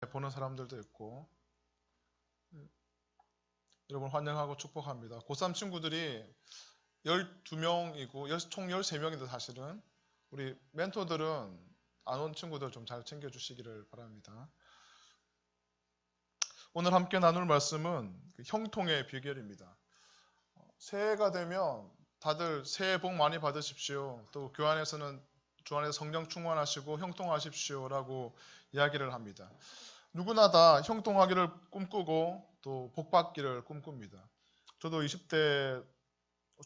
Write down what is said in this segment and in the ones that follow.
보는 사람들도 있고, 여러분 환영하고 축복합니다. 고3 친구들이 12명이고 총 13명인데 사실은 우리 멘토들은 안 온 친구들 좀 잘 챙겨주시기를 바랍니다. 오늘 함께 나눌 말씀은 형통의 비결입니다. 새해가 되면 다들 새해 복 많이 받으십시오. 또 교환에서는 주 안에서 성령 충만하시고 형통하십시오라고 이야기를 합니다. 누구나 다 형통하기를 꿈꾸고 또 복받기를 꿈꿉니다. 저도 20대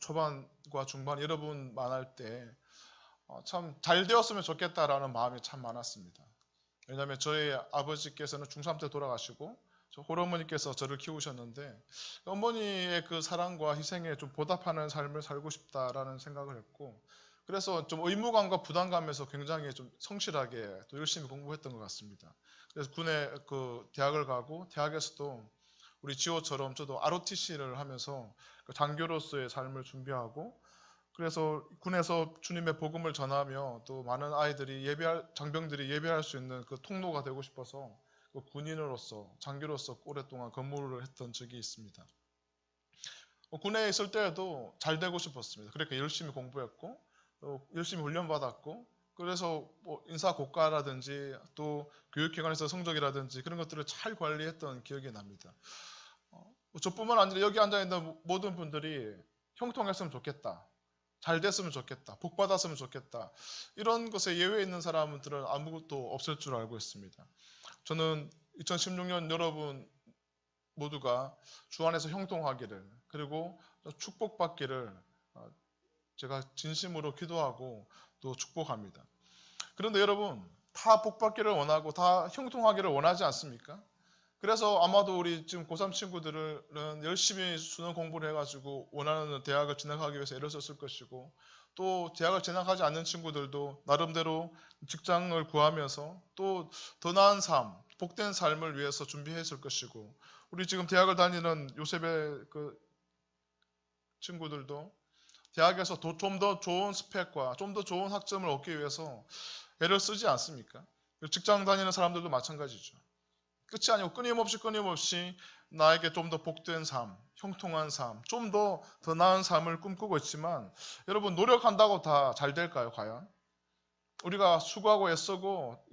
초반과 중반 여러분 만날 때 참 잘 되었으면 좋겠다라는 마음이 참 많았습니다. 왜냐하면 저희 아버지께서는 중3 때 돌아가시고 저 홀어머니께서 저를 키우셨는데 어머니의 그 사랑과 희생에 좀 보답하는 삶을 살고 싶다라는 생각을 했고, 그래서 좀 의무감과 부담감에서 굉장히 좀 성실하게 또 열심히 공부했던 것 같습니다. 그래서 군에 그 대학을 가고 대학에서도 우리 지호처럼 저도 ROTC를 하면서 그 장교로서의 삶을 준비하고, 그래서 군에서 주님의 복음을 전하며 또 많은 아이들이 장병들이 예배할 수 있는 그 통로가 되고 싶어서 그 군인으로서 장교로서 오랫동안 근무를 했던 적이 있습니다. 군에 있을 때에도 잘 되고 싶었습니다. 그러니까 열심히 공부했고 또 열심히 훈련받았고, 그래서 뭐 인사 고과라든지 또 교육기관에서 성적이라든지 그런 것들을 잘 관리했던 기억이 납니다. 저뿐만 아니라 여기 앉아있는 모든 분들이 형통했으면 좋겠다, 잘 됐으면 좋겠다, 복 받았으면 좋겠다, 이런 것에 예외 있는 사람들은 아무것도 없을 줄 알고 있습니다. 저는 2016년 여러분 모두가 주 안에서 형통하기를 그리고 축복받기를 제가 진심으로 기도하고 또 축복합니다. 그런데 여러분, 다 복받기를 원하고 다 형통하기를 원하지 않습니까? 그래서 아마도 우리 지금 고3 친구들은 열심히 수능 공부를 해가지고 원하는 대학을 진학하기 위해서 애를 썼을 것이고, 또 대학을 진학하지 않는 친구들도 나름대로 직장을 구하면서 또 더 나은 삶, 복된 삶을 위해서 준비했을 것이고, 우리 지금 대학을 다니는 요셉의 그 친구들도 대학에서 좀 더 좋은 스펙과 좀 더 좋은 학점을 얻기 위해서 애를 쓰지 않습니까? 직장 다니는 사람들도 마찬가지죠. 끝이 아니고 끊임없이 나에게 좀 더 복된 삶, 형통한 삶, 좀 더 나은 삶을 꿈꾸고 있지만, 여러분 노력한다고 다 잘 될까요, 과연? 우리가 수고하고 애쓰고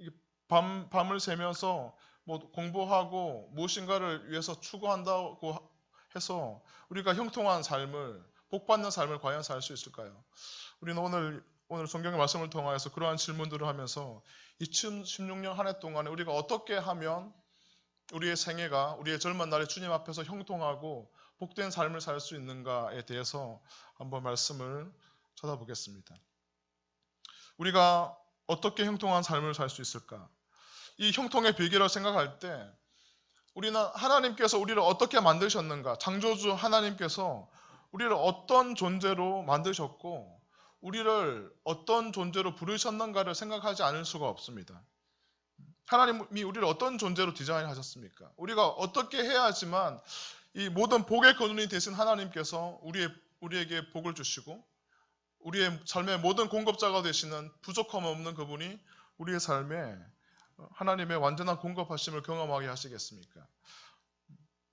밤을 새면서 뭐 공부하고 무엇인가를 위해서 추구한다고 해서 우리가 형통한 삶을, 복받는 삶을 과연 살 수 있을까요? 우리는 오늘 성경의 말씀을 통하여서 그러한 질문들을 하면서 2016년 한 해 동안에 우리가 어떻게 하면 우리의 생애가, 우리의 젊은 날에 주님 앞에서 형통하고 복된 삶을 살 수 있는가에 대해서 한번 말씀을 쳐다보겠습니다. 우리가 어떻게 형통한 삶을 살 수 있을까? 이 형통의 비결을 생각할 때 우리는 하나님께서 우리를 어떻게 만드셨는가, 창조주 하나님께서 우리를 어떤 존재로 만드셨고 우리를 어떤 존재로 부르셨는가를 생각하지 않을 수가 없습니다. 하나님이 우리를 어떤 존재로 디자인하셨습니까? 우리가 어떻게 해야지만 이 모든 복의 근원이 되신 하나님께서 우리에게 복을 주시고 우리의 삶의 모든 공급자가 되시는 부족함 없는 그분이 우리의 삶에 하나님의 완전한 공급하심을 경험하게 하시겠습니까?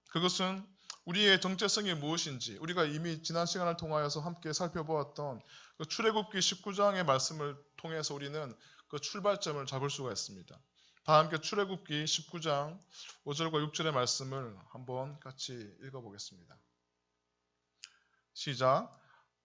그것은 우리의 정체성이 무엇인지 우리가 이미 지난 시간을 통하여서 함께 살펴보았던 그 출애굽기 19장의 말씀을 통해서 우리는 그 출발점을 잡을 수가 있습니다. 다 함께 출애굽기 19장 5절과 6절의 말씀을 한번 같이 읽어보겠습니다. 시작.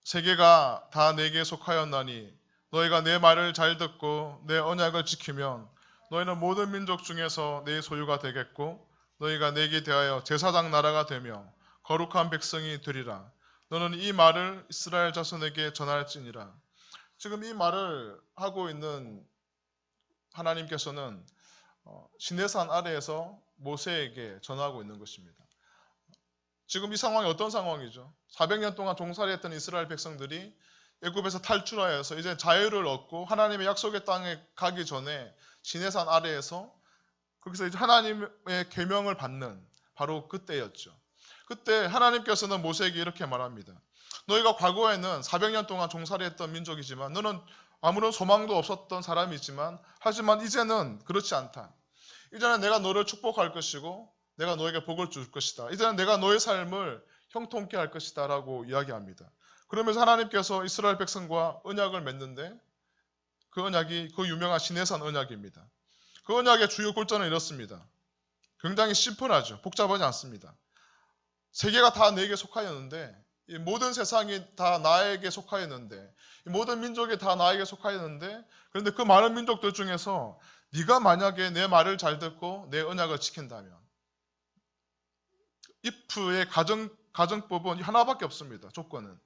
세계가 다 내게 속하였나니 너희가 내 말을 잘 듣고 내 언약을 지키면 너희는 모든 민족 중에서 내 소유가 되겠고 너희가 내게 대하여 제사장 나라가 되며 거룩한 백성이 되리라. 너는 이 말을 이스라엘 자손에게 전할지니라. 지금 이 말을 하고 있는 하나님께서는 시내산 아래에서 모세에게 전하고 있는 것입니다. 지금 이 상황이 어떤 상황이죠? 400년 동안 종살이했던 이스라엘 백성들이 애굽에서 탈출하여서 이제 자유를 얻고 하나님의 약속의 땅에 가기 전에 시내산 아래에서 거기서 이제 하나님의 계명을 받는 바로 그때였죠. 그때 하나님께서는 모세에게 이렇게 말합니다. 너희가 과거에는 400년 동안 종살이했던 민족이지만 너는 아무런 소망도 없었던 사람이지만 하지만 이제는 그렇지 않다. 이제는 내가 너를 축복할 것이고 내가 너에게 복을 줄 것이다. 이제는 내가 너의 삶을 형통케 할 것이다 라고 이야기합니다. 그러면서 하나님께서 이스라엘 백성과 언약을 맺는데 그 언약이 그 유명한 시내산 언약입니다. 그 언약의 주요 골자는 이렇습니다. 굉장히 심플하죠. 복잡하지 않습니다. 세계가 다 내게 속하였는데 이 모든 세상이 다 나에게 속하였는데 이 모든 민족이 다 나에게 속하였는데 그런데 그 많은 민족들 중에서 네가 만약에 내 말을 잘 듣고 내 언약을 지킨다면 if의 가정법은 하나밖에 없습니다. 조건은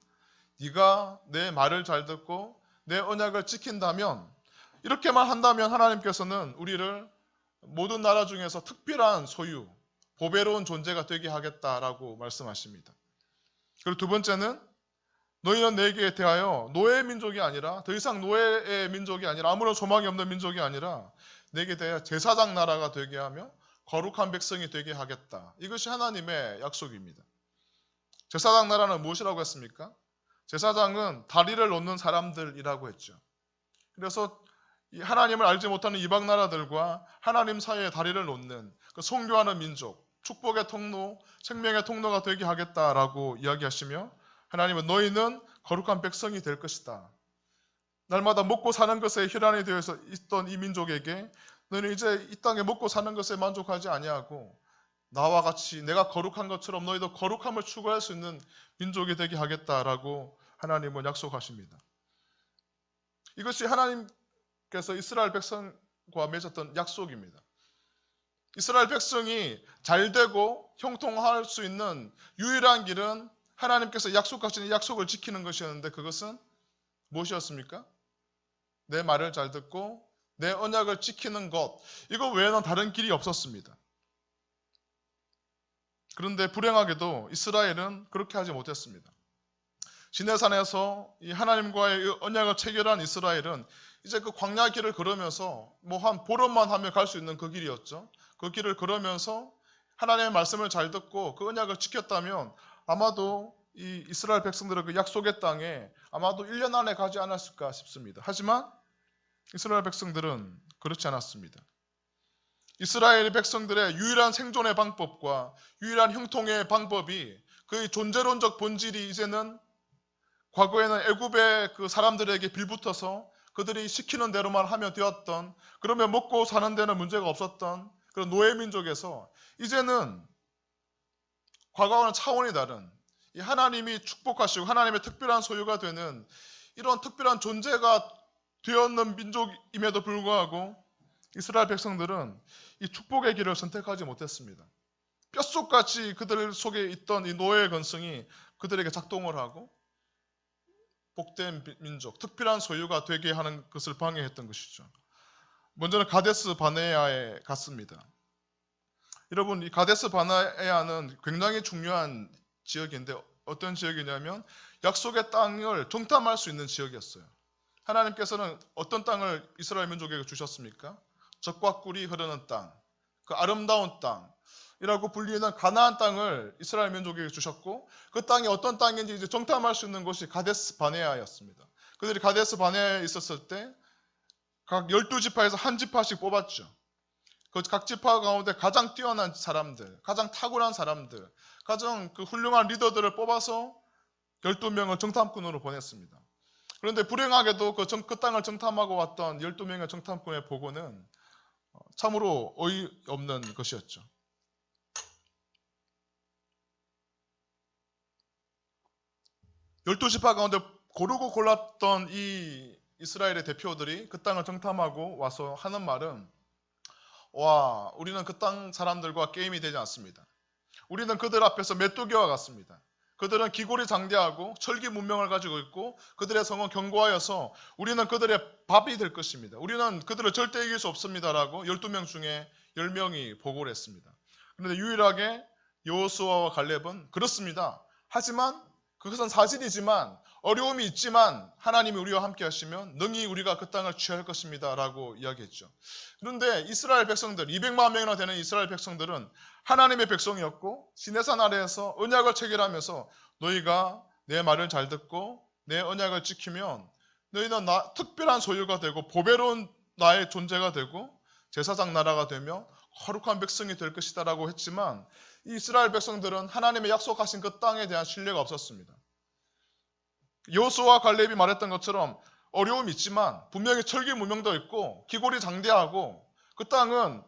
네가 내 말을 잘 듣고 내 언약을 지킨다면 이렇게만 한다면 하나님께서는 우리를 모든 나라 중에서 특별한 소유, 보배로운 존재가 되게 하겠다라고 말씀하십니다. 그리고 두 번째는 너희는 내게 대하여 노예의 민족이 아니라 더 이상 노예의 민족이 아니라 아무런 소망이 없는 민족이 아니라 내게 대하여 제사장 나라가 되게 하며 거룩한 백성이 되게 하겠다. 이것이 하나님의 약속입니다. 제사장 나라는 무엇이라고 했습니까? 제사장은 다리를 놓는 사람들이라고 했죠. 그래서 하나님을 알지 못하는 이방 나라들과 하나님 사이에 다리를 놓는 그 선교하는 민족, 축복의 통로, 생명의 통로가 되게 하겠다라고 이야기하시며 하나님은 너희는 거룩한 백성이 될 것이다. 날마다 먹고 사는 것에 혈안이 되어 있던 이 민족에게 너희는 이제 이 땅에 먹고 사는 것에 만족하지 아니하고 나와 같이 내가 거룩한 것처럼 너희도 거룩함을 추구할 수 있는 민족이 되게 하겠다라고 하나님은 약속하십니다. 이것이 하나님께서 이스라엘 백성과 맺었던 약속입니다. 이스라엘 백성이 잘되고 형통할 수 있는 유일한 길은 하나님께서 약속하신 이 약속을 지키는 것이었는데 그것은 무엇이었습니까? 내 말을 잘 듣고 내 언약을 지키는 것. 이거 외에는 다른 길이 없었습니다. 그런데 불행하게도 이스라엘은 그렇게 하지 못했습니다. 시내산에서 이 하나님과의 언약을 체결한 이스라엘은 이제 그 광야 길을 걸으면서 뭐 한 보름만 하면 갈 수 있는 그 길이었죠. 그 길을 걸으면서 하나님의 말씀을 잘 듣고 그 언약을 지켰다면 아마도 이 이스라엘 백성들의 그 약속의 땅에 아마도 1년 안에 가지 않았을까 싶습니다. 하지만 이스라엘 백성들은 그렇지 않았습니다. 이스라엘 백성들의 유일한 생존의 방법과 유일한 형통의 방법이 그 존재론적 본질이 이제는 과거에는 애굽의 그 사람들에게 빌붙어서 그들이 시키는 대로만 하면 되었던 그러면 먹고 사는 데는 문제가 없었던 그런 노예 민족에서 이제는 과거와는 차원이 다른 이 하나님이 축복하시고 하나님의 특별한 소유가 되는 이런 특별한 존재가 되었는 민족임에도 불구하고 이스라엘 백성들은 이 축복의 길을 선택하지 못했습니다. 뼛속같이 그들 속에 있던 이 노예의 건성이 그들에게 작동을 하고 복된 민족, 특별한 소유가 되게 하는 것을 방해했던 것이죠. 먼저는 가데스 바네아에 갔습니다. 여러분, 이 가데스 바네아는 굉장히 중요한 지역인데 어떤 지역이냐면 약속의 땅을 정탐할 수 있는 지역이었어요. 하나님께서는 어떤 땅을 이스라엘 민족에게 주셨습니까? 젖과 꿀이 흐르는 땅, 그 아름다운 땅이라고 불리는 가나안 땅을 이스라엘 민족에게 주셨고 그 땅이 어떤 땅인지 이제 정탐할 수 있는 곳이 가데스 바네아였습니다. 그들이 가데스 바네아에 있었을 때 각 12지파에서 한 지파씩 뽑았죠. 그 각 지파 가운데 가장 뛰어난 사람들, 가장 탁월한 사람들, 가장 그 훌륭한 리더들을 뽑아서 12명을 정탐꾼으로 보냈습니다. 그런데 불행하게도 그 땅을 정탐하고 왔던 12명의 정탐꾼의 보고는 참으로 어이없는 것이었죠. 12지파 가운데 고르고 골랐던 이 이스라엘의 대표들이 그 땅을 정탐하고 와서 하는 말은 와, 우리는 그 땅 사람들과 게임이 되지 않습니다. 우리는 그들 앞에서 메뚜기와 같습니다. 그들은 기골이 장대하고 철기 문명을 가지고 있고 그들의 성은 견고하여서 우리는 그들의 밥이 될 것입니다. 우리는 그들을 절대 이길 수 없습니다라고 12명 중에 10명이 보고를 했습니다. 그런데 유일하게 여호수아와 갈렙은 그렇습니다. 하지만 그것은 사실이지만 어려움이 있지만 하나님이 우리와 함께 하시면 능히 우리가 그 땅을 취할 것입니다 라고 이야기했죠. 그런데 이스라엘 백성들 200만 명이나 되는 이스라엘 백성들은 하나님의 백성이었고 시내산 아래에서 언약을 체결하면서 너희가 내 말을 잘 듣고 내 언약을 지키면 너희는 특별한 소유가 되고 보배로운 나의 존재가 되고 제사장 나라가 되며 거룩한 백성이 될 것이다라고 했지만 이 이스라엘 백성들은 하나님의 약속하신 그 땅에 대한 신뢰가 없었습니다. 여호수아와 갈렙이 말했던 것처럼 어려움이 있지만 분명히 철기문명도 있고 기골이 장대하고 그 땅은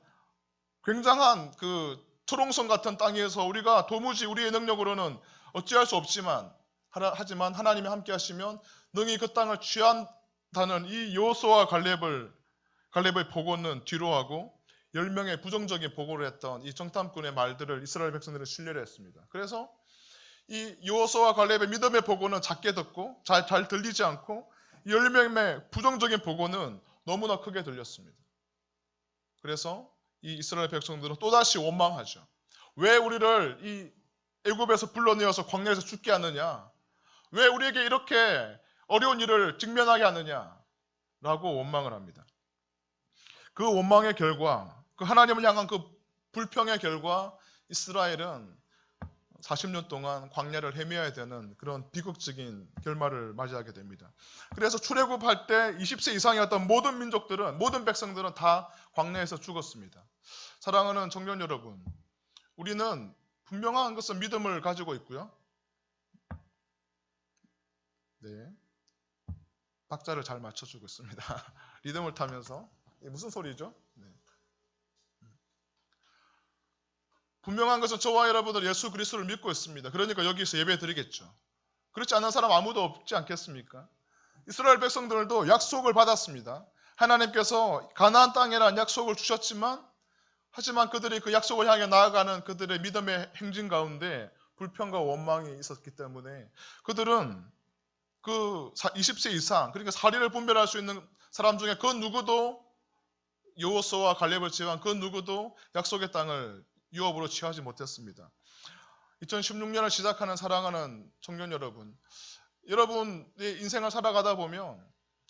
굉장한 그 초롱성 같은 땅에서 우리가 도무지 우리의 능력으로는 어찌할 수 없지만 하지만 하나님이 함께 하시면 능히 그 땅을 취한다는 이 여호수아와 갈렙의 보고는 뒤로 하고 10명의 부정적인 보고를 했던 이 정탐꾼의 말들을 이스라엘 백성들은 신뢰를 했습니다. 그래서 이 여호수아와 갈렙의 믿음의 보고는 작게 듣고 잘 들리지 않고 10명의 부정적인 보고는 너무나 크게 들렸습니다. 그래서 이 이스라엘 백성들은 또다시 원망하죠. 왜 우리를 이 애굽에서 불러내어서 광야에서 죽게 하느냐? 왜 우리에게 이렇게 어려운 일을 직면하게 하느냐라고 원망을 합니다. 그 원망의 결과, 그 하나님을 향한 그 불평의 결과 이스라엘은 40년 동안 광야를 헤매야 되는 그런 비극적인 결말을 맞이하게 됩니다. 그래서 출애굽할 때 20세 이상이었던 모든 민족들은, 모든 백성들은 다 광야에서 죽었습니다. 사랑하는 청년 여러분, 우리는 분명한 것은 믿음을 가지고 있고요. 네, 박자를 잘 맞춰주고 있습니다. 리듬을 타면서. 무슨 소리죠? 네. 분명한 것은 저와 여러분들 예수 그리스도를 믿고 있습니다. 그러니까 여기서 예배 드리겠죠. 그렇지 않은 사람 아무도 없지 않겠습니까? 이스라엘 백성들도 약속을 받았습니다. 하나님께서 가나안 땅이라는 약속을 주셨지만 하지만 그들이 그 약속을 향해 나아가는 그들의 믿음의 행진 가운데 불평과 원망이 있었기 때문에 그들은 그 20세 이상, 그러니까 사리를 분별할 수 있는 사람 중에 그 누구도 여호수아와 갈렙을 제외한 그 누구도 약속의 땅을 유업으로 취하지 못했습니다. 2016년을 시작하는 사랑하는 청년 여러분, 여러분의 인생을 살아가다 보면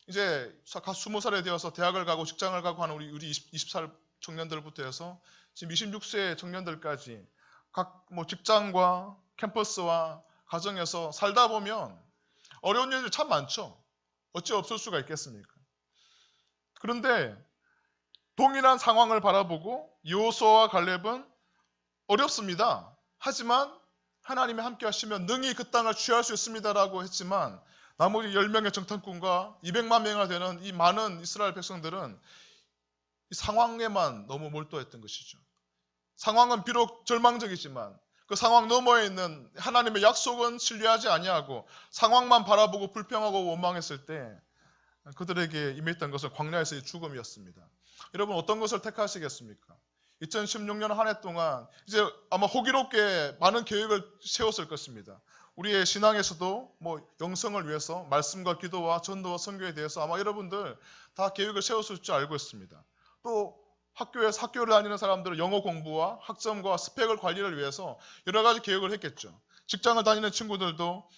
이제 20살에 되어서 대학을 가고 직장을 가고 하는 우리 20살 청년들부터 해서 지금 26세 청년들까지 각 직장과 캠퍼스와 가정에서 살다 보면 어려운 일들이 참 많죠. 어찌 없을 수가 있겠습니까? 그런데 동일한 상황을 바라보고 여호수아와 갈렙은 어렵습니다. 하지만 하나님이 함께 하시면 능히 그 땅을 취할 수 있습니다라고 했지만 나머지 10명의 정탐꾼과 200만 명이나 되는 이 많은 이스라엘 백성들은 이 상황에만 너무 몰두했던 것이죠. 상황은 비록 절망적이지만 그 상황 너머에 있는 하나님의 약속은 신뢰하지 아니하고 상황만 바라보고 불평하고 원망했을 때 그들에게 임했던 것은 광야에서의 죽음이었습니다. 여러분 어떤 것을 택하시겠습니까? 2016년 한 해 동안 이제 아마 호기롭게 많은 계획을 세웠을 것입니다. 우리의 신앙에서도 영성을 위해서 말씀과 기도와 전도와 선교에 대해서 아마 여러분들 다 계획을 세웠을 줄 알고 있습니다. 또 학교에서 학교를 다니는 사람들은 영어 공부와 학점과 스펙을 관리를 위해서 여러 가지 계획을 했겠죠. 직장을 다니는 친구들도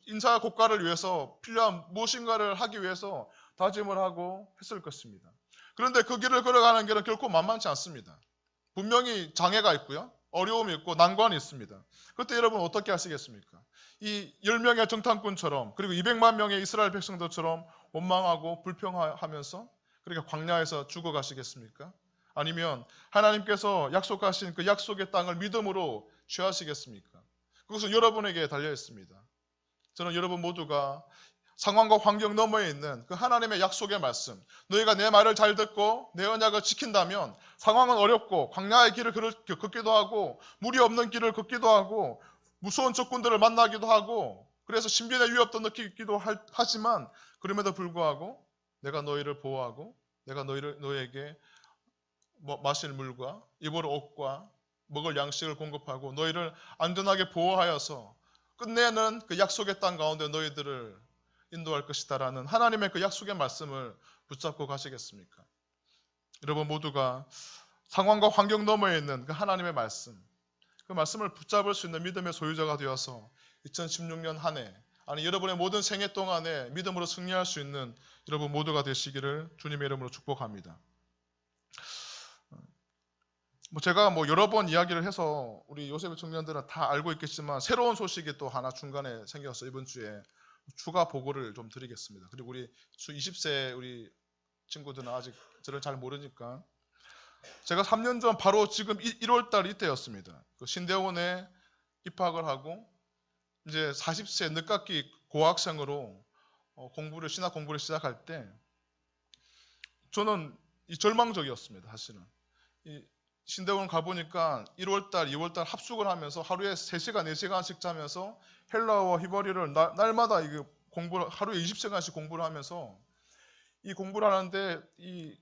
인사 고과를 위해서 필요한 무엇인가를 하기 위해서 다짐을 하고 했을 것입니다. 그런데 그 길을 걸어가는 길은 결코 만만치 않습니다. 분명히 장애가 있고요. 어려움이 있고 난관이 있습니다. 그때 여러분 어떻게 하시겠습니까? 이 10명의 정탐꾼처럼 그리고 200만 명의 이스라엘 백성들처럼 원망하고 불평하면서 그렇게 광야에서 죽어가시겠습니까? 아니면 하나님께서 약속하신 그 약속의 땅을 믿음으로 취하시겠습니까? 그것은 여러분에게 달려 있습니다. 저는 여러분 모두가 상황과 환경 너머에 있는 그 하나님의 약속의 말씀, 너희가 내 말을 잘 듣고 내 언약을 지킨다면 상황은 어렵고 광야의 길을 걷기도 하고 물이 없는 길을 걷기도 하고 무서운 적군들을 만나기도 하고 그래서 신변의 위협도 느끼기도 하지만 그럼에도 불구하고 내가 너희를 보호하고 내가 너희에게 마실 물과 입을 옷과 먹을 양식을 공급하고 너희를 안전하게 보호하여서 끝내는 그 약속의 땅 가운데 너희들을 인도할 것이다라는 하나님의 그 약속의 말씀을 붙잡고 가시겠습니까? 여러분 모두가 상황과 환경 너머에 있는 그 하나님의 말씀, 그 말씀을 붙잡을 수 있는 믿음의 소유자가 되어서 2016년 한 해, 아니 여러분의 모든 생애 동안에 믿음으로 승리할 수 있는 여러분 모두가 되시기를 주님의 이름으로 축복합니다. 제가 여러 번 이야기를 해서 우리 요셉의 청년들은 다 알고 있겠지만 새로운 소식이 또 하나 중간에 생겨서 이번 주에 추가 보고를 좀 드리겠습니다. 그리고 우리 20세 우리 친구들은 아직 저를 잘 모르니까 제가 3년 전 바로 지금 1월 달 이때였습니다. 그 신대원에 입학을 하고 이제 40세 늦깎이 고학생으로 신학 공부를 시작할 때 저는 절망적이었습니다. 사실은 이 신대원 가보니까 1월달, 2월달 합숙을 하면서 하루에 3시간, 4시간씩 자면서 헬라어와 히브리어를 날마다 공부를 하루에 20시간씩 공부를 하면서 이 공부를 하는데 이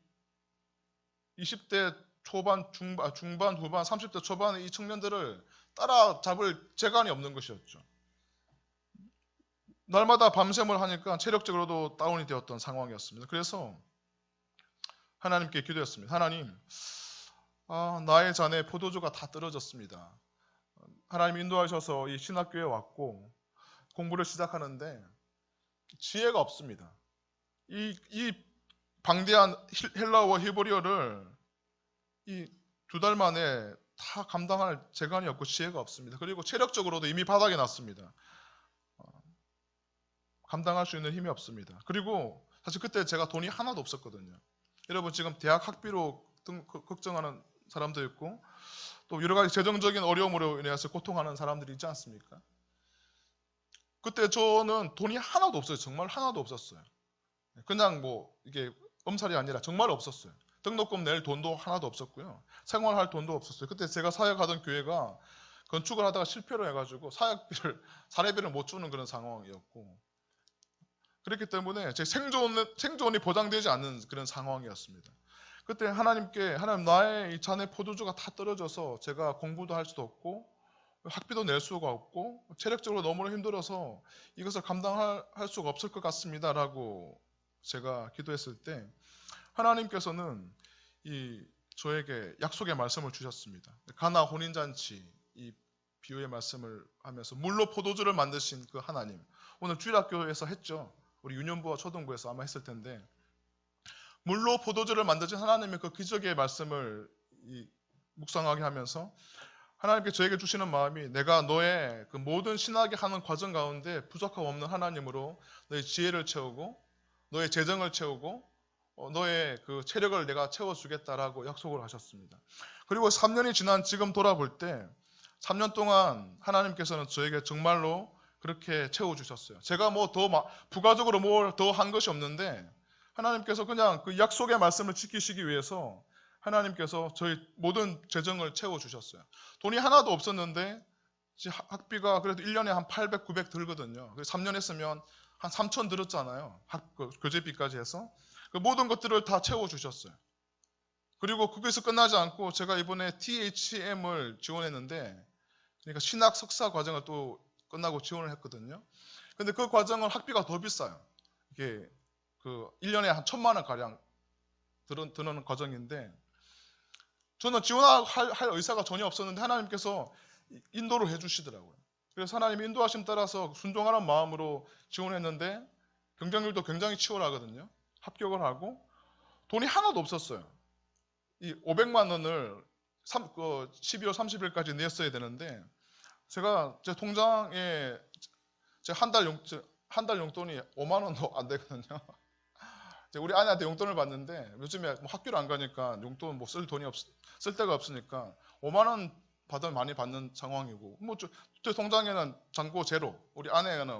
20대 초반, 중반, 후반, 30대 초반의 이 청년들을 따라잡을 재간이 없는 것이었죠. 날마다 밤샘을 하니까 체력적으로도 다운이 되었던 상황이었습니다. 그래서 하나님께 기도했습니다. 하나님, 나의 잔에 포도주가 다 떨어졌습니다. 하나님 인도하셔서 이 신학교에 왔고 공부를 시작하는데 지혜가 없습니다. 이 방대한 헬라어와 히브리어를 이 2달 만에 다 감당할 재간이 없고 지혜가 없습니다. 그리고 체력적으로도 이미 바닥에 났습니다. 감당할 수 있는 힘이 없습니다. 그리고 사실 그때 제가 돈이 하나도 없었거든요. 여러분 지금 대학 학비로 걱정하는 사람도 있고 또 여러 가지 재정적인 어려움으로 인해서 고통하는 사람들이 있지 않습니까? 그때 저는 돈이 하나도 없어요. 정말 하나도 없었어요. 그냥 이게 엄살이 아니라 정말 없었어요. 등록금 낼 돈도 하나도 없었고요. 생활할 돈도 없었어요. 그때 제가 사역하던 교회가 건축을 하다가 실패를 해가지고 사례비를 못 주는 그런 상황이었고 그렇기 때문에 제 생존이 보장되지 않는 그런 상황이었습니다. 그때 하나님 나의 이 잔의 포도주가 다 떨어져서 제가 공부도 할 수도 없고 학비도 낼 수가 없고 체력적으로 너무나 힘들어서 이것을 감당할 수가 없을 것 같습니다 라고 제가 기도했을 때 하나님께서는 저에게 약속의 말씀을 주셨습니다. 가나 혼인잔치 이 비유의 말씀을 하면서 물로 포도주를 만드신 그 하나님, 오늘 주일학교에서 했죠. 우리 유년부와 초등부에서 아마 했을 텐데 물로 포도주를 만드신 하나님의 그 기적의 말씀을 묵상하게 하면서 하나님께 저에게 주시는 마음이 내가 너의 그 모든 신학에 하는 과정 가운데 부족함 없는 하나님으로 너의 지혜를 채우고 너의 재정을 채우고 너의 그 체력을 내가 채워주겠다라고 약속을 하셨습니다. 그리고 3년이 지난 지금 돌아볼 때 3년 동안 하나님께서는 저에게 정말로 그렇게 채워주셨어요. 제가 부가적으로 뭘 더 한 것이 없는데 하나님께서 그냥 그 약속의 말씀을 지키시기 위해서 하나님께서 저희 모든 재정을 채워주셨어요. 돈이 하나도 없었는데 학비가 그래도 1년에 한 800, 900 들거든요. 3년 했으면 한 3천 들었잖아요. 교재비까지 해서. 그 모든 것들을 다 채워주셨어요. 그리고 거기서 끝나지 않고 제가 이번에 THM을 지원했는데 그러니까 신학 석사 과정을 또 끝나고 지원을 했거든요. 근데 그 과정은 학비가 더 비싸요. 이게 그 1년에 한 1,000만 원 가량 드는 과정인데 저는 지원할 의사가 전혀 없었는데 하나님께서 인도를 해주시더라고요. 그래서 하나님 인도하심 따라서 순종하는 마음으로 지원했는데 경쟁률도 굉장히 치열하거든요. 합격을 하고 돈이 하나도 없었어요. 이 500만 원을 12월 30일까지 냈어야 되는데 제가 제 통장에 한 달 용돈이 5만 원도 안 되거든요. 우리 아내한테 용돈을 받는데 요즘에 학교를 안 가니까 용돈 쓸 데가 없으니까 5만 원 많이 받는 상황이고 제 통장에는 잔고 제로. 우리 아내는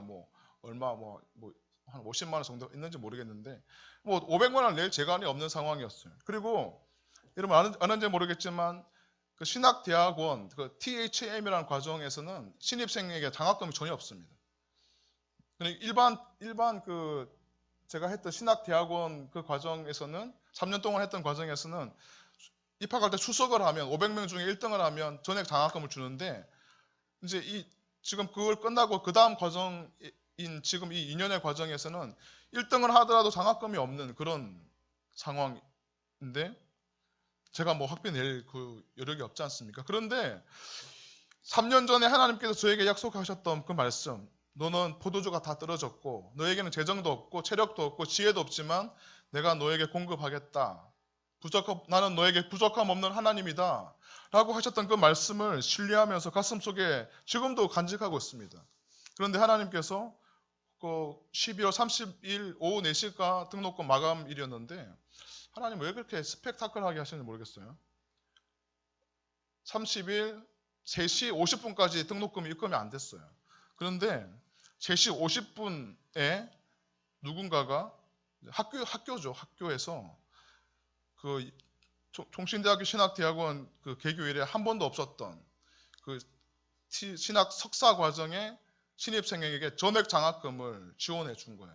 얼마 한 50만 원 정도 있는지 모르겠는데 500만 원 낼 재간이 없는 상황이었어요. 그리고 여러분 아는지 모르겠지만 그 신학대학원 그 THM이라는 과정에서는 신입생에게 장학금이 전혀 없습니다. 일반 그 제가 했던 신학대학원 그 과정에서는 3년 동안 했던 과정에서는 입학할 때 출석을 하면 500명 중에 1등을 하면 전액 장학금을 주는데 이제 지금 그걸 끝나고 그 다음 과정인 지금 이 2년의 과정에서는 1등을 하더라도 장학금이 없는 그런 상황인데 제가 학비 낼 그 여력이 없지 않습니까? 그런데 3년 전에 하나님께서 저에게 약속하셨던 그 말씀, 너는 포도주가 다 떨어졌고 너에게는 재정도 없고 체력도 없고 지혜도 없지만 내가 너에게 공급하겠다. 나는 너에게 부족함 없는 하나님이다. 라고 하셨던 그 말씀을 신뢰하면서 가슴속에 지금도 간직하고 있습니다. 그런데 하나님께서 그 12월 30일 오후 4시가 등록금 마감일이었는데 하나님 왜 그렇게 스펙타클하게 하시는지 모르겠어요. 30일 3시 50분까지 등록금이 입금이 안 됐어요. 그런데 3시 50분에 누군가가 학교죠. 학교에서 그 총신대학교 신학대학원 그 개교일에 한 번도 없었던 그 신학 석사 과정의 신입생에게 전액 장학금을 지원해 준 거예요.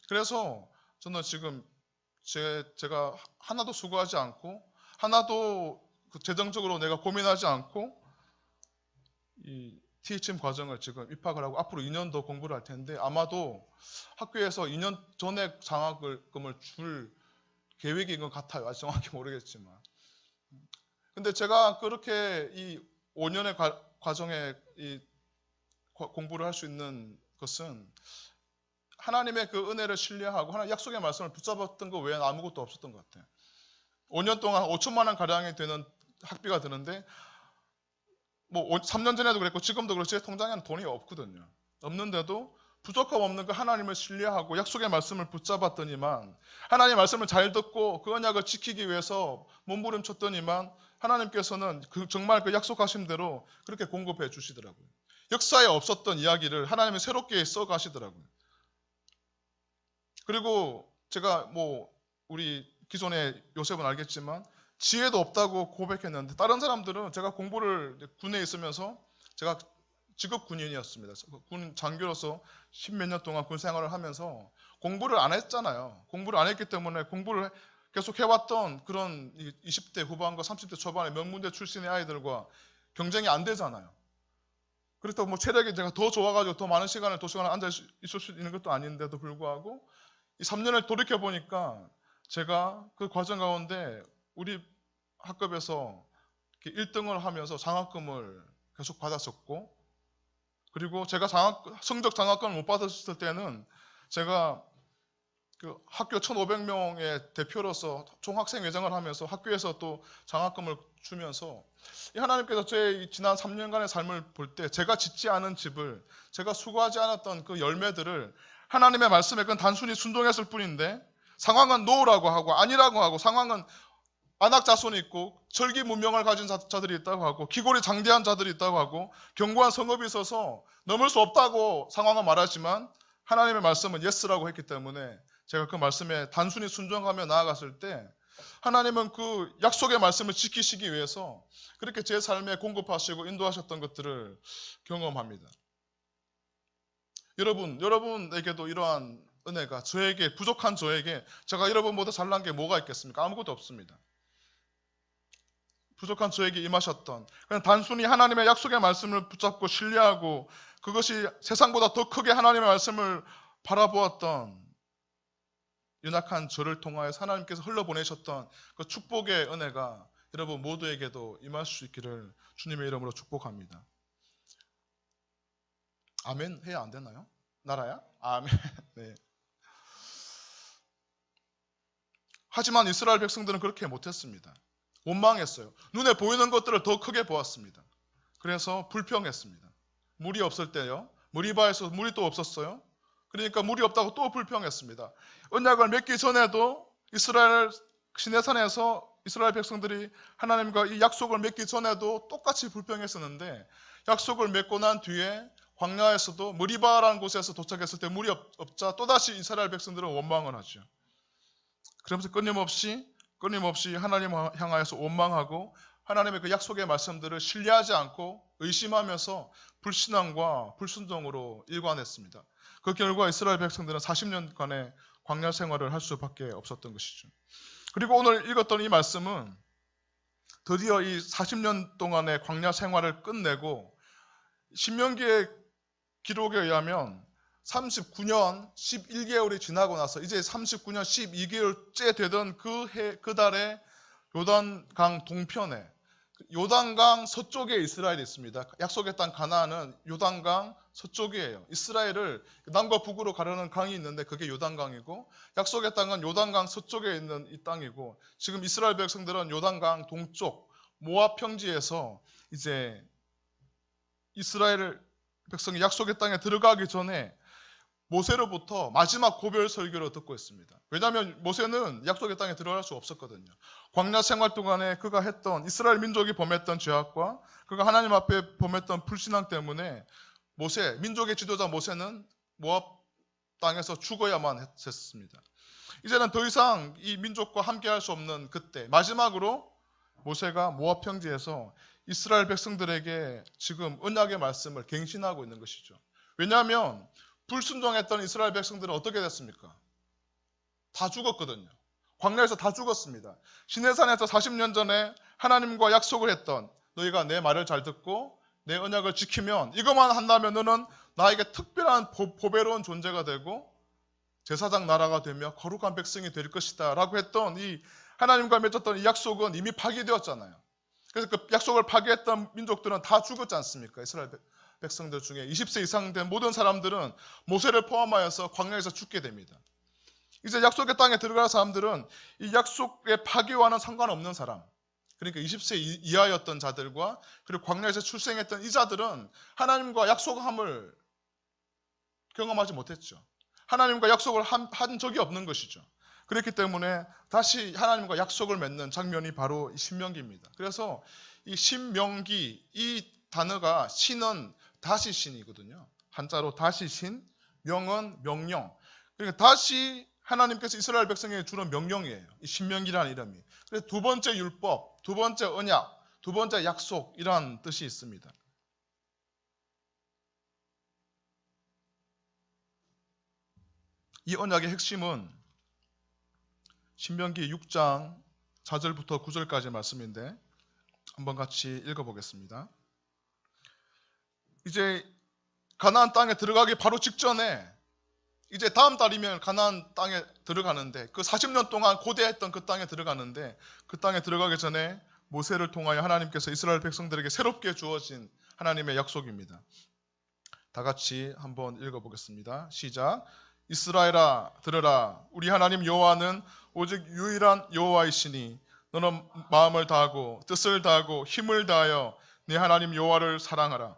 그래서 저는 지금 제가 하나도 수고하지 않고 하나도 재정적으로 내가 고민하지 않고 이 THM 과정을 지금 입학을 하고 앞으로 2년 더 공부를 할 텐데 아마도 학교에서 2년 전액 장학금을 줄 계획인 것 같아요. 아직 정확히 모르겠지만. 근데 제가 그렇게 이 5년의 과정에 이 공부를 할 수 있는 것은 하나님의 그 은혜를 신뢰하고 하나님 약속의 말씀을 붙잡았던 것 외에는 아무것도 없었던 것 같아요. 5년 동안 5천만 원 가량이 되는 학비가 드는데 뭐 3년 전에도 그랬고 지금도 그렇지 제 통장에는 돈이 없거든요. 없는데도 부족함 없는 그 하나님을 신뢰하고 약속의 말씀을 붙잡았더니만 하나님의 말씀을 잘 듣고 그 언약을 지키기 위해서 몸부림쳤더니만 하나님께서는 정말 그 약속하신 대로 그렇게 공급해 주시더라고요. 역사에 없었던 이야기를 하나님이 새롭게 써가시더라고요. 그리고 제가 뭐 우리 기존의 요셉은 알겠지만 지혜도 없다고 고백했는데 다른 사람들은 제가 공부를 군에 있으면서 제가 직업 군인이었습니다. 군 장교로서 10몇 년 동안 군 생활을 하면서 공부를 안 했잖아요. 공부를 안 했기 때문에 공부를 계속 해왔던 그런 20대 후반과 30대 초반의 명문대 출신의 아이들과 경쟁이 안 되잖아요. 그렇다고 뭐 체력이 제가 더 좋아가지고 더 많은 시간을 도서관에 앉아 있을 수 있는 것도 아닌데도 불구하고 이 3년을 돌이켜 보니까 제가 그 과정 가운데 우리 학급에서 1등을 하면서 장학금을 계속 받았었고 그리고 제가 성적 장학금을 못 받았을 때는 제가 그 학교 1,500명의 대표로서 총학생회장을 하면서 학교에서 또 장학금을 주면서 하나님께서 제 지난 3년간의 삶을 볼 때 제가 짓지 않은 집을 제가 수고하지 않았던 그 열매들을 하나님의 말씀에 그건 단순히 순종했을 뿐인데 상황은 노라고 하고 아니라고 하고 상황은 안악자손이 있고 절기 문명을 가진 자들이 있다고 하고 기골이 장대한 자들이 있다고 하고 견고한 성읍이 있어서 넘을 수 없다고 상황은 말하지만 하나님의 말씀은 예스라고 했기 때문에 제가 그 말씀에 단순히 순종하며 나아갔을 때 하나님은 그 약속의 말씀을 지키시기 위해서 그렇게 제 삶에 공급하시고 인도하셨던 것들을 경험합니다. 여러분에게도 이러한 은혜가 저에게 부족한 저에게 제가 여러분보다 잘난 게 뭐가 있겠습니까? 아무것도 없습니다. 부족한 저에게 임하셨던 그냥 단순히 하나님의 약속의 말씀을 붙잡고 신뢰하고 그것이 세상보다 더 크게 하나님의 말씀을 바라보았던 연약한 저를 통하여 하나님께서 흘러보내셨던 그 축복의 은혜가 여러분 모두에게도 임할 수 있기를 주님의 이름으로 축복합니다. 아멘 해야 안 되나요? 나라야? 아멘. 네. 하지만 이스라엘 백성들은 그렇게 못했습니다. 원망했어요. 눈에 보이는 것들을 더 크게 보았습니다. 그래서 불평했습니다. 물이 없을 때요. 무리바에서 물이 또 없었어요. 그러니까 물이 없다고 또 불평했습니다. 언약을 맺기 전에도 이스라엘 시내산에서 이스라엘 백성들이 하나님과 이 약속을 맺기 전에도 똑같이 불평했었는데 약속을 맺고 난 뒤에 광야에서도 무리바라는 곳에서 도착했을 때 물이 없자 또다시 이스라엘 백성들은 원망을 하죠. 그러면서 끊임없이 하나님을 향하여서 원망하고 하나님의 그 약속의 말씀들을 신뢰하지 않고 의심하면서 불신앙과 불순종으로 일관했습니다. 그 결과 이스라엘 백성들은 40년간의 광야 생활을 할 수밖에 없었던 것이죠. 그리고 오늘 읽었던 이 말씀은 드디어 이 40년 동안의 광야 생활을 끝내고 신명기의 기록에 의하면 39년 11개월이 지나고 나서 이제 39년 12개월째 되던 그 달에 요단강 동편에 요단강 서쪽에 이스라엘이 있습니다. 약속의 땅 가나안은 요단강 서쪽이에요. 이스라엘을 남과 북으로 가르는 강이 있는데 그게 요단강이고 약속의 땅은 요단강 서쪽에 있는 이 땅이고 지금 이스라엘 백성들은 요단강 동쪽 모압 평지에서 이제 이스라엘 백성이 약속의 땅에 들어가기 전에 모세로부터 마지막 고별 설교를 듣고 있습니다. 왜냐하면 모세는 약속의 땅에 들어갈 수 없었거든요. 광야 생활 동안에 그가 했던 이스라엘 민족이 범했던 죄악과 그가 하나님 앞에 범했던 불신앙 때문에 민족의 지도자 모세는 모압 땅에서 죽어야만 했습니다. 이제는 더 이상 이 민족과 함께할 수 없는 그때 마지막으로 모세가 모압 평지에서 이스라엘 백성들에게 지금 언약의 말씀을 갱신하고 있는 것이죠. 왜냐하면 불순종했던 이스라엘 백성들은 어떻게 됐습니까? 다 죽었거든요. 광야에서 다 죽었습니다. 시내산에서 40년 전에 하나님과 약속을 했던 너희가 내 말을 잘 듣고 내 언약을 지키면 이것만 한다면 너는 나에게 특별한 보배로운 존재가 되고 제사장 나라가 되며 거룩한 백성이 될 것이다 라고 했던 이 하나님과 맺었던 이 약속은 이미 파기되었잖아요. 그래서 그 약속을 파기했던 민족들은 다 죽었지 않습니까? 이스라엘 백성들 중에 20세 이상 된 모든 사람들은 모세를 포함하여서 광야에서 죽게 됩니다. 이제 약속의 땅에 들어갈 사람들은 이 약속의 파기와는 상관없는 사람, 그러니까 20세 이하였던 자들과 그리고 광야에서 출생했던 이 자들은 하나님과 약속함을 경험하지 못했죠. 하나님과 약속을 한 적이 없는 것이죠. 그렇기 때문에 다시 하나님과 약속을 맺는 장면이 바로 신명기입니다. 그래서 이 신명기, 이 단어가 신은 다시 신이거든요. 한자로 다시 신, 명은 명령. 그러니까 다시 하나님께서 이스라엘 백성에게 주는 명령이에요. 이 신명기라는 이름이. 그래서 두 번째 율법, 두 번째 언약, 두 번째 약속이라는 뜻이 있습니다. 이 언약의 핵심은 신명기 6장 4절부터 9절까지 말씀인데 한번 같이 읽어보겠습니다. 이제 가나안 땅에 들어가기 바로 직전에 이제 다음 달이면 가나안 땅에 들어가는데 그 40년 동안 고대했던 그 땅에 들어가는데 그 땅에 들어가기 전에 모세를 통하여 하나님께서 이스라엘 백성들에게 새롭게 주어진 하나님의 약속입니다. 다 같이 한번 읽어보겠습니다. 시작. 이스라엘아 들으라. 우리 하나님 여호와는 오직 유일한 여호와이시니 너는 마음을 다하고 뜻을 다하고 힘을 다하여 네 하나님 여호와를 사랑하라.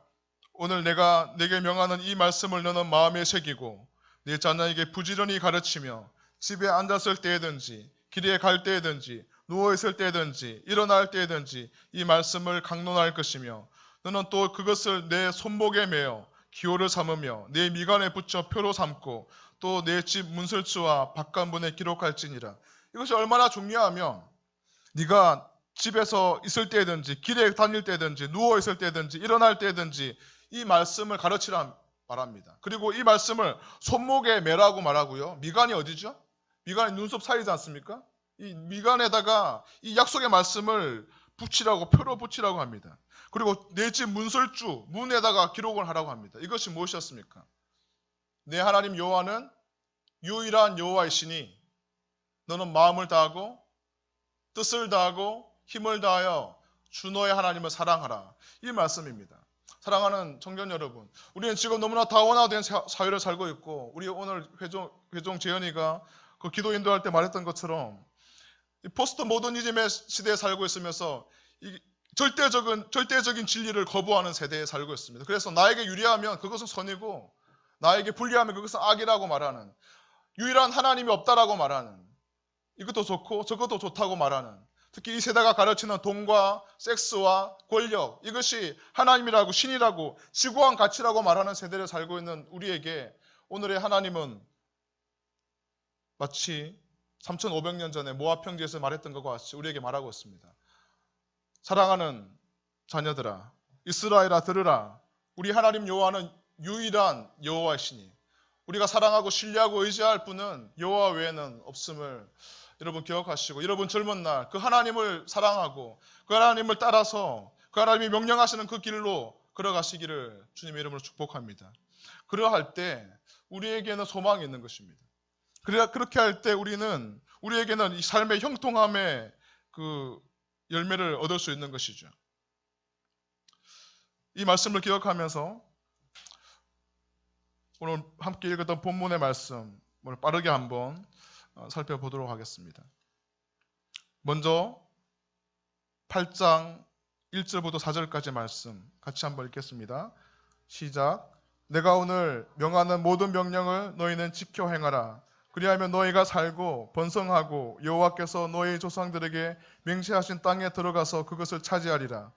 오늘 내가 내게 명하는 이 말씀을 너는 마음에 새기고 네 자녀에게 부지런히 가르치며 집에 앉았을 때든지 길에 갈 때든지 누워있을 때든지 일어날 때든지 이 말씀을 강론할 것이며 너는 또 그것을 내 손목에 매어 기호를 삼으며 내 미간에 붙여 표로 삼고 또 내 집 문설주와 바깥문에 기록할지니라. 이것이 얼마나 중요하면 네가 집에서 있을 때든지 길에 다닐 때든지 누워있을 때든지 일어날 때든지 이 말씀을 가르치라 말합니다. 그리고 이 말씀을 손목에 매라고 말하고요. 미간이 어디죠? 미간이 눈썹 사이지 않습니까? 이 미간에다가 이 약속의 말씀을 붙이라고 표로 붙이라고 합니다. 그리고 내 집 문설주 문에다가 기록을 하라고 합니다. 이것이 무엇이었습니까? 내 하나님 여호와는 유일한 여호와이시니 너는 마음을 다하고 뜻을 다하고 힘을 다하여 주 너의 하나님을 사랑하라. 이 말씀입니다. 사랑하는 청년 여러분, 우리는 지금 너무나 다원화된 사회를 살고 있고 우리 오늘 회종 재현이가 그 기도 인도할 때 말했던 것처럼 이 포스트 모더니즘의 시대에 살고 있으면서 이 절대적인 진리를 거부하는 세대에 살고 있습니다. 그래서 나에게 유리하면 그것은 선이고 나에게 불리하면 그것은 악이라고 말하는, 유일한 하나님이 없다라고 말하는, 이것도 좋고 저것도 좋다고 말하는, 특히 이 세대가 가르치는 돈과 섹스와 권력, 이것이 하나님이라고 신이라고 지구한 가치라고 말하는 세대를 살고 있는 우리에게 오늘의 하나님은 마치 3500년 전에 모압 평지에서 말했던 것과 같이 우리에게 말하고 있습니다. 사랑하는 자녀들아, 이스라엘아 들으라. 우리 하나님 여호와는 유일한 여호와이시니 우리가 사랑하고 신뢰하고 의지할 분은 여호와 외에는 없음을 여러분 기억하시고, 여러분 젊은 날 그 하나님을 사랑하고 그 하나님을 따라서 그 하나님이 명령하시는 그 길로 걸어가시기를 주님의 이름으로 축복합니다. 그러할 때 우리에게는 소망이 있는 것입니다. 그렇게 할 때 우리에게는 이 삶의 형통함의 그 열매를 얻을 수 있는 것이죠. 이 말씀을 기억하면서 오늘 함께 읽었던 본문의 말씀 오늘 빠르게 한번 살펴보도록 하겠습니다. 먼저 8장 1절부터 4절까지 말씀 같이 한번 읽겠습니다. 시작. 내가 오늘 명하는 모든 명령을 너희는 지켜 행하라. 그리하면 너희가 살고 번성하고 여호와께서 너희 조상들에게 맹세하신 땅에 들어가서 그것을 차지하리라.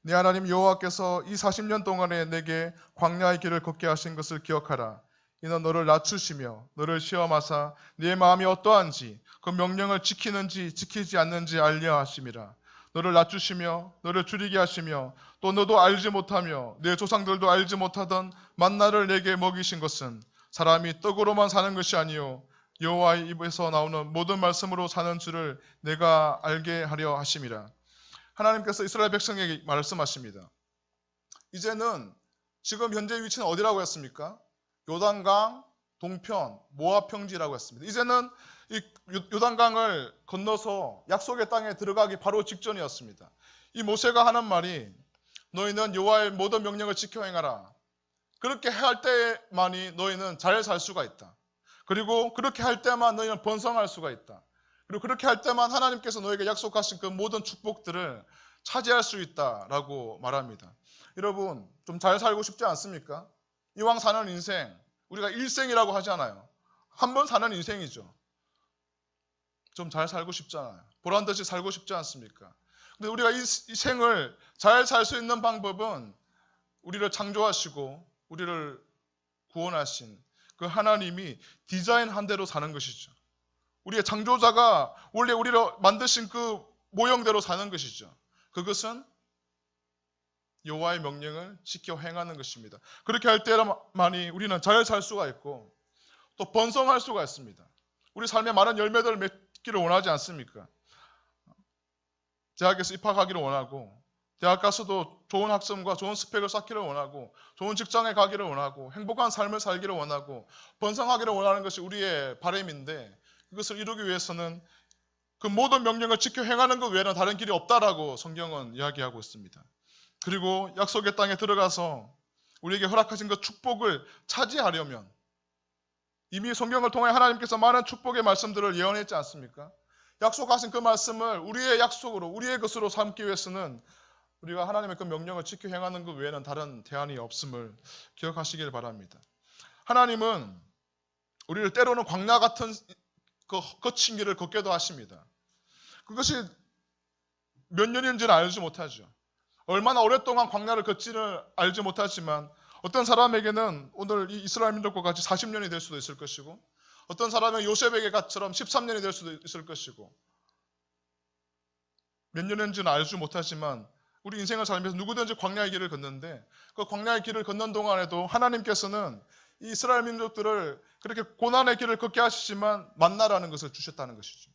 네 하나님 여호와께서 이 40년 동안에 내게 광야의 길을 걷게 하신 것을 기억하라. 이는 너를 낮추시며 너를 시험하사 네 마음이 어떠한지 그 명령을 지키는지 지키지 않는지 알려 하심이라. 너를 낮추시며 너를 줄이게 하시며 또 너도 알지 못하며 내 조상들도 알지 못하던 만나를 내게 먹이신 것은 사람이 떡으로만 사는 것이 아니요 여호와의 입에서 나오는 모든 말씀으로 사는 줄을 내가 알게 하려 하심이라. 하나님께서 이스라엘 백성에게 말씀하십니다. 이제는 지금 현재 위치는 어디라고 했습니까? 요단강 동편 모압 평지라고 했습니다. 이제는 이 요단강을 건너서 약속의 땅에 들어가기 바로 직전이었습니다. 이 모세가 하는 말이 너희는 여호와의 모든 명령을 지켜 행하라. 그렇게 할 때만이 너희는 잘 살 수가 있다. 그리고 그렇게 할 때만 너희는 번성할 수가 있다. 그리고 그렇게 할 때만 하나님께서 너에게 약속하신 그 모든 축복들을 차지할 수 있다라고 말합니다. 여러분 좀 잘 살고 싶지 않습니까? 이왕 사는 인생 우리가 일생이라고 하잖아요. 한 번 사는 인생이죠. 좀 잘 살고 싶잖아요. 보란듯이 살고 싶지 않습니까? 근데 우리가 이 생을 잘 살 수 있는 방법은 우리를 창조하시고 우리를 구원하신 그 하나님이 디자인한 대로 사는 것이죠. 우리의 창조자가 원래 우리를 만드신 그 모형대로 사는 것이죠. 그것은 여호와의 명령을 지켜 행하는 것입니다. 그렇게 할 때만이 우리는 잘 살 수가 있고 또 번성할 수가 있습니다. 우리 삶에 많은 열매들을 맺기를 원하지 않습니까? 대학에서 입학하기를 원하고 대학 가서도 좋은 학점과 좋은 스펙을 쌓기를 원하고 좋은 직장에 가기를 원하고 행복한 삶을 살기를 원하고 번성하기를 원하는 것이 우리의 바람인데 그것을 이루기 위해서는 그 모든 명령을 지켜 행하는 것 외에는 다른 길이 없다라고 성경은 이야기하고 있습니다. 그리고 약속의 땅에 들어가서 우리에게 허락하신 그 축복을 차지하려면 이미 성경을 통해 하나님께서 많은 축복의 말씀들을 예언했지 않습니까? 약속하신 그 말씀을 우리의 약속으로 우리의 것으로 삼기 위해서는 우리가 하나님의 그 명령을 지켜 행하는 것 외에는 다른 대안이 없음을 기억하시길 바랍니다. 하나님은 우리를 때로는 광야 같은 그 거친 길을 걷게도 하십니다. 그것이 몇 년인지는 알지 못하죠. 얼마나 오랫동안 광야를 걷지를 알지 못하지만 어떤 사람에게는 오늘 이 이스라엘 민족과 같이 40년이 될 수도 있을 것이고 어떤 사람은 요셉에게처럼 13년이 될 수도 있을 것이고 몇 년인지는 알지 못하지만 우리 인생을 살면서 누구든지 광야의 길을 걷는데 그 광야의 길을 걷는 동안에도 하나님께서는 이 이스라엘 민족들을 그렇게 고난의 길을 걷게 하시지만 만나라는 것을 주셨다는 것이죠.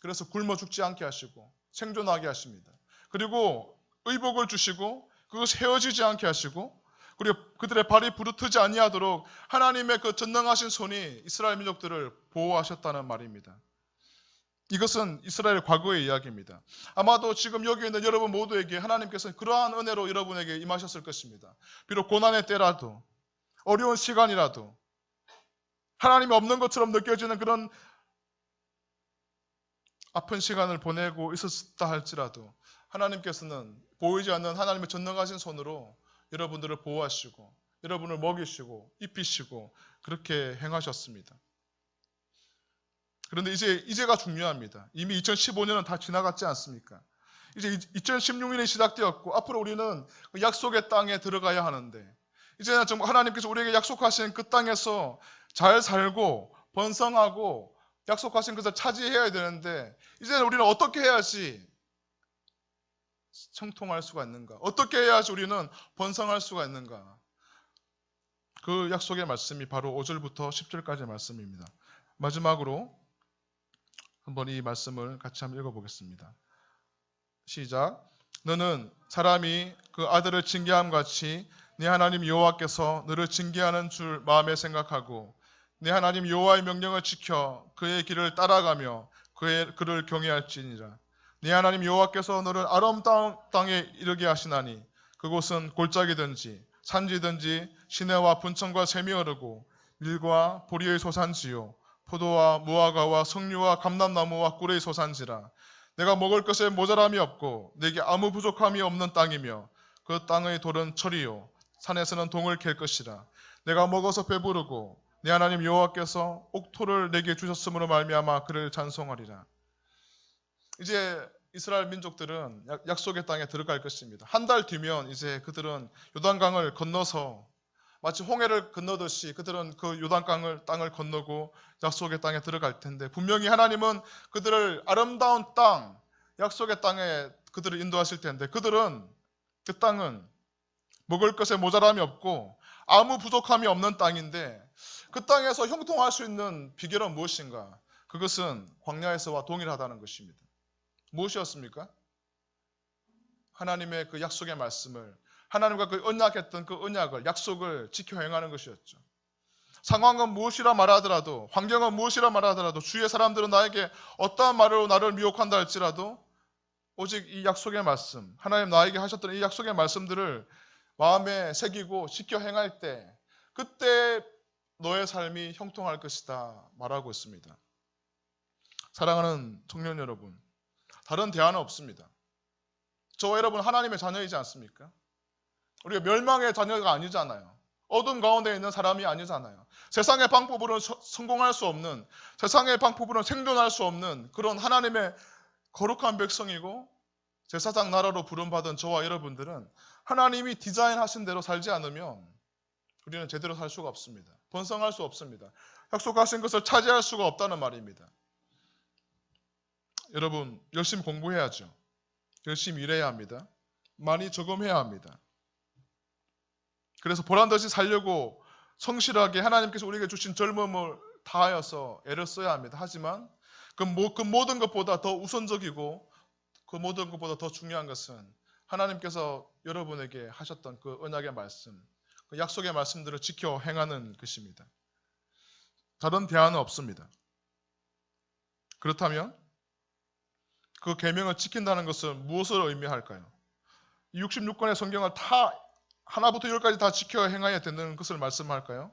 그래서 굶어 죽지 않게 하시고 생존하게 하십니다. 그리고 의복을 주시고 그것이 헤어지지 않게 하시고 그리고 그들의 발이 부르트지 아니하도록 하나님의 그 전능하신 손이 이스라엘 민족들을 보호하셨다는 말입니다. 이것은 이스라엘 과거의 이야기입니다. 아마도 지금 여기 있는 여러분 모두에게 하나님께서는 그러한 은혜로 여러분에게 임하셨을 것입니다. 비록 고난의 때라도 어려운 시간이라도 하나님이 없는 것처럼 느껴지는 그런 아픈 시간을 보내고 있었다 할지라도 하나님께서는 보이지 않는 하나님의 전능하신 손으로 여러분들을 보호하시고 여러분을 먹이시고 입히시고 그렇게 행하셨습니다. 그런데 이제가 중요합니다. 이미 2015년은 다 지나갔지 않습니까? 이제 2016년이 시작되었고 앞으로 우리는 약속의 땅에 들어가야 하는데 이제는 정말 하나님께서 우리에게 약속하신 그 땅에서 잘 살고 번성하고 약속하신 것을 차지해야 되는데 이제는 우리는 어떻게 해야지 형통할 수가 있는가? 어떻게 해야지 우리는 번성할 수가 있는가? 그 약속의 말씀이 바로 5절부터 10절까지의 말씀입니다. 마지막으로 한번 이 말씀을 같이 한번 읽어보겠습니다. 시작. 너는 사람이 그 아들을 징계함 같이 네 하나님 여호와께서 너를 징계하는 줄 마음에 생각하고 네 하나님 여호와의 명령을 지켜 그의 길을 따라가며 그를 경외할지니라. 네 하나님 여호와께서 너를 아름다운 땅에 이르게 하시나니 그곳은 골짜기든지 산지든지 시내와 분천과 샘이 흐르고 밀과 보리의 소산지요 포도와 무화과와 석류와 감람나무와 꿀의 소산지라. 내가 먹을 것에 모자람이 없고 내게 아무 부족함이 없는 땅이며 그 땅의 돌은 철이요 산에서는 동을 갤 것이라. 내가 먹어서 배부르고 내 하나님 여호와께서 옥토를 내게 주셨으므로 말미암아 그를 찬송하리라. 이제 이스라엘 민족들은 약속의 땅에 들어갈 것입니다. 한 달 뒤면 이제 그들은 요단강을 건너서 마치 홍해를 건너듯이 그들은 그 요단강을 땅을 건너고 약속의 땅에 들어갈 텐데, 분명히 하나님은 그들을 아름다운 땅, 약속의 땅에 그들을 인도하실 텐데, 그들은 그 땅은 먹을 것에 모자람이 없고 아무 부족함이 없는 땅인데, 그 땅에서 형통할 수 있는 비결은 무엇인가? 그것은 광야에서와 동일하다는 것입니다. 무엇이었습니까? 하나님의 그 약속의 말씀을, 하나님과 그 언약했던 그 언약을, 약속을 지켜 행하는 것이었죠. 상황은 무엇이라 말하더라도, 환경은 무엇이라 말하더라도, 주위의 사람들은 나에게 어떠한 말로 나를 미혹한다 할지라도 오직 이 약속의 말씀, 하나님 나에게 하셨던 이 약속의 말씀들을 마음에 새기고 지켜 행할 때, 그때 너의 삶이 형통할 것이다 말하고 있습니다. 사랑하는 청년 여러분, 다른 대안은 없습니다. 저와 여러분 하나님의 자녀이지 않습니까? 우리가 멸망의 자녀가 아니잖아요. 어둠 가운데 있는 사람이 아니잖아요. 세상의 방법으로는 성공할 수 없는, 세상의 방법으로는 생존할 수 없는 그런 하나님의 거룩한 백성이고 제사장 나라로 부름받은 저와 여러분들은 하나님이 디자인하신 대로 살지 않으면 우리는 제대로 살 수가 없습니다. 번성할 수 없습니다. 약속하신 것을 차지할 수가 없다는 말입니다. 여러분, 열심히 공부해야죠. 열심히 일해야 합니다. 많이 저금해야 합니다. 그래서 보란듯이 살려고 성실하게 하나님께서 우리에게 주신 젊음을 다하여서 애를 써야 합니다. 하지만 그 모든 것보다 더 우선적이고 그 모든 것보다 더 중요한 것은 하나님께서 여러분에게 하셨던 그 언약의 말씀, 그 약속의 말씀들을 지켜 행하는 것입니다. 다른 대안은 없습니다. 그렇다면 그 계명을 지킨다는 것은 무엇을 의미할까요? 66권의 성경을 다 하나부터 열까지 다 지켜 행해야 되는 것을 말씀할까요?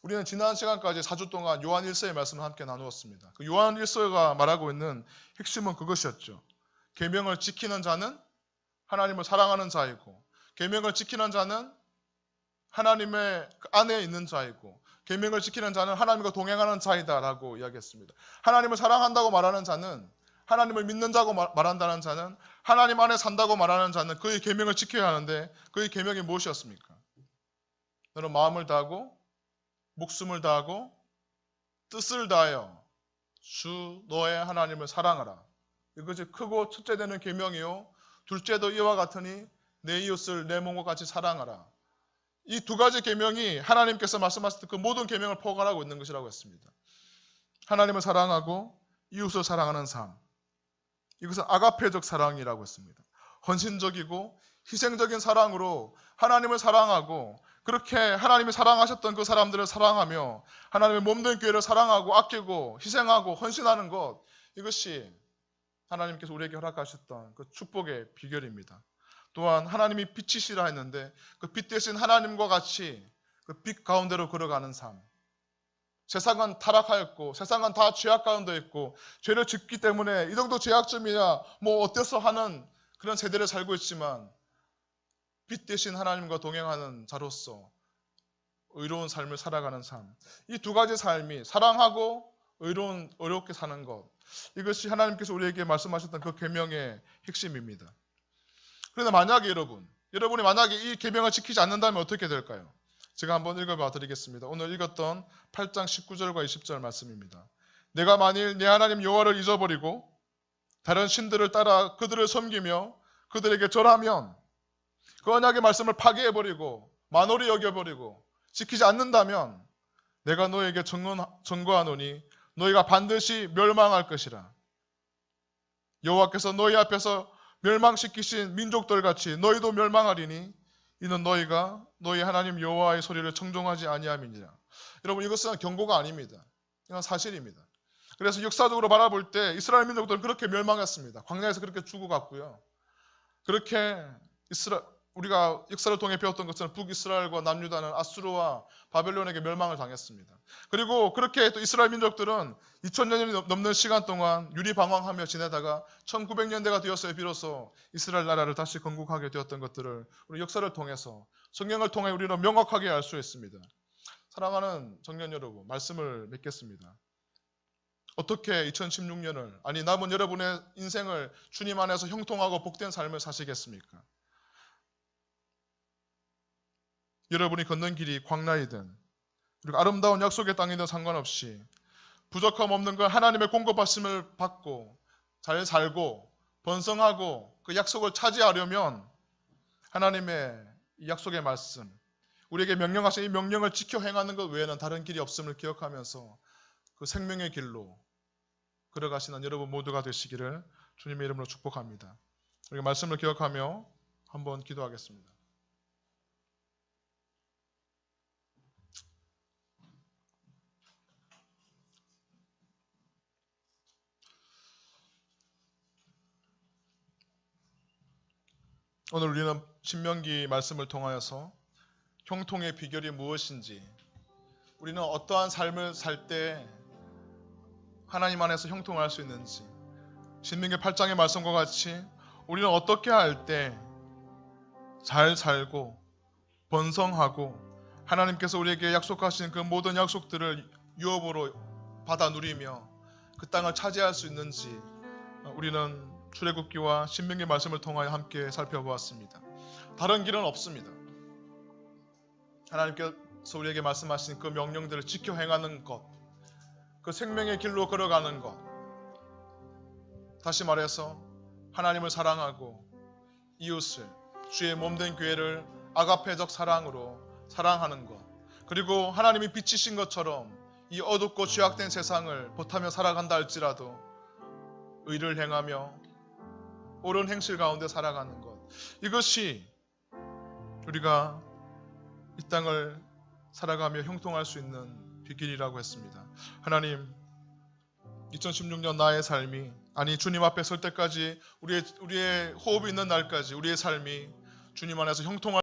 우리는 지난 시간까지 4주 동안 요한 1서의 말씀을 함께 나누었습니다. 그 요한 1서가 말하고 있는 핵심은 그것이었죠. 계명을 지키는 자는 하나님을 사랑하는 자이고, 계명을 지키는 자는 하나님의 안에 있는 자이고, 계명을 지키는 자는 하나님과 동행하는 자이다라고 이야기했습니다. 하나님을 사랑한다고 말하는 자는, 하나님을 믿는 자고 말한다는 자는, 하나님 안에 산다고 말하는 자는 그의 계명을 지켜야 하는데, 그의 계명이 무엇이었습니까? 너는 마음을 다하고 목숨을 다하고 뜻을 다하여 주 너의 하나님을 사랑하라. 이것이 크고 첫째 되는 계명이요, 둘째도 이와 같으니 내 이웃을 내 몸과 같이 사랑하라. 이 두 가지 계명이 하나님께서 말씀하셨던 그 모든 계명을 포괄하고 있는 것이라고 했습니다. 하나님을 사랑하고 이웃을 사랑하는 삶, 이것은 아가페적 사랑이라고 했습니다. 헌신적이고 희생적인 사랑으로 하나님을 사랑하고, 그렇게 하나님이 사랑하셨던 그 사람들을 사랑하며 하나님의 몸된 교회를 사랑하고 아끼고 희생하고 헌신하는 것, 이것이 하나님께서 우리에게 허락하셨던 그 축복의 비결입니다. 또한 하나님이 빛이시라 했는데 그 빛 대신 하나님과 같이 그 빛 가운데로 걸어가는 삶. 세상은 타락하였고 세상은 다 죄악 가운데 있고 죄를 짓기 때문에 이 정도 죄악점이야 뭐 어때서 하는 그런 세대를 살고 있지만, 빛 대신 하나님과 동행하는 자로서 의로운 삶을 살아가는 삶, 이 두 가지 삶이 사랑하고 의롭게 사는 것, 이것이 하나님께서 우리에게 말씀하셨던 그 계명의 핵심입니다. 그런데 만약에 여러분이 만약에 이 계명을 지키지 않는다면 어떻게 될까요? 제가 한번 읽어봐 드리겠습니다. 오늘 읽었던 8장 19절과 20절 말씀입니다. 내가 만일 내 하나님 여호와를 잊어버리고 다른 신들을 따라 그들을 섬기며 그들에게 절하면, 그 언약의 말씀을 파괴해버리고 만홀히 여겨버리고 지키지 않는다면 내가 너에게 증거하노니 너희가 반드시 멸망할 것이라. 여호와께서 너희 앞에서 멸망시키신 민족들 같이 너희도 멸망하리니 이는 너희가 너희 하나님 여호와의 소리를 청종하지 아니함이니라. 여러분, 이것은 경고가 아닙니다. 이건 사실입니다. 그래서 역사적으로 바라볼 때 이스라엘 민족들은 그렇게 멸망했습니다. 광야에서 그렇게 죽어갔고요. 그렇게 우리가 역사를 통해 배웠던 것처럼 북이스라엘과 남유다는 아수르와 바벨론에게 멸망을 당했습니다. 그리고 그렇게 또 이스라엘 민족들은 2000년이 넘는 시간 동안 유리방황하며 지내다가 1900년대가 되었어야 비로소 이스라엘 나라를 다시 건국하게 되었던 것들을 우리 역사를 통해서 성경을 통해 우리는 명확하게 알 수 있습니다. 사랑하는 청년 여러분, 말씀을 맺겠습니다. 어떻게 2016년을 아니 남은 여러분의 인생을 주님 안에서 형통하고 복된 삶을 사시겠습니까? 여러분이 걷는 길이 광야이든 그리고 아름다운 약속의 땅이든 상관없이 부족함 없는 걸 하나님의 공급하심을 받고 잘 살고 번성하고 그 약속을 차지하려면 하나님의 이 약속의 말씀, 우리에게 명령하신 이 명령을 지켜 행하는 것 외에는 다른 길이 없음을 기억하면서 그 생명의 길로 걸어가시는 여러분 모두가 되시기를 주님의 이름으로 축복합니다. 우리가 말씀을 기억하며 한번 기도하겠습니다. 오늘 우리는 신명기 말씀을 통하여서 형통의 비결이 무엇인지, 우리는 어떠한 삶을 살 때 하나님 안에서 형통할 수 있는지, 신명기 8장의 말씀과 같이 우리는 어떻게 할 때 잘 살고 번성하고 하나님께서 우리에게 약속하신 그 모든 약속들을 유업으로 받아 누리며 그 땅을 차지할 수 있는지 우리는 출애굽기와 신명기 말씀을 통하여 함께 살펴보았습니다. 다른 길은 없습니다. 하나님께서 우리에게 말씀하신 그 명령들을 지켜 행하는 것, 그 생명의 길로 걸어가는 것, 다시 말해서 하나님을 사랑하고 이웃을, 주의 몸된 교회를 아가페적 사랑으로 사랑하는 것, 그리고 하나님이 빛이신 것처럼 이 어둡고 죄악된 세상을 보타며 살아간다 할지라도 의를 행하며 옳은 행실 가운데 살아가는 것, 이것이 우리가 이 땅을 살아가며 형통할 수 있는 비길이라고 했습니다. 하나님, 2016년 나의 삶이, 아니 주님 앞에 설 때까지 우리의 호흡이 있는 날까지 우리의 삶이 주님 안에서 형통할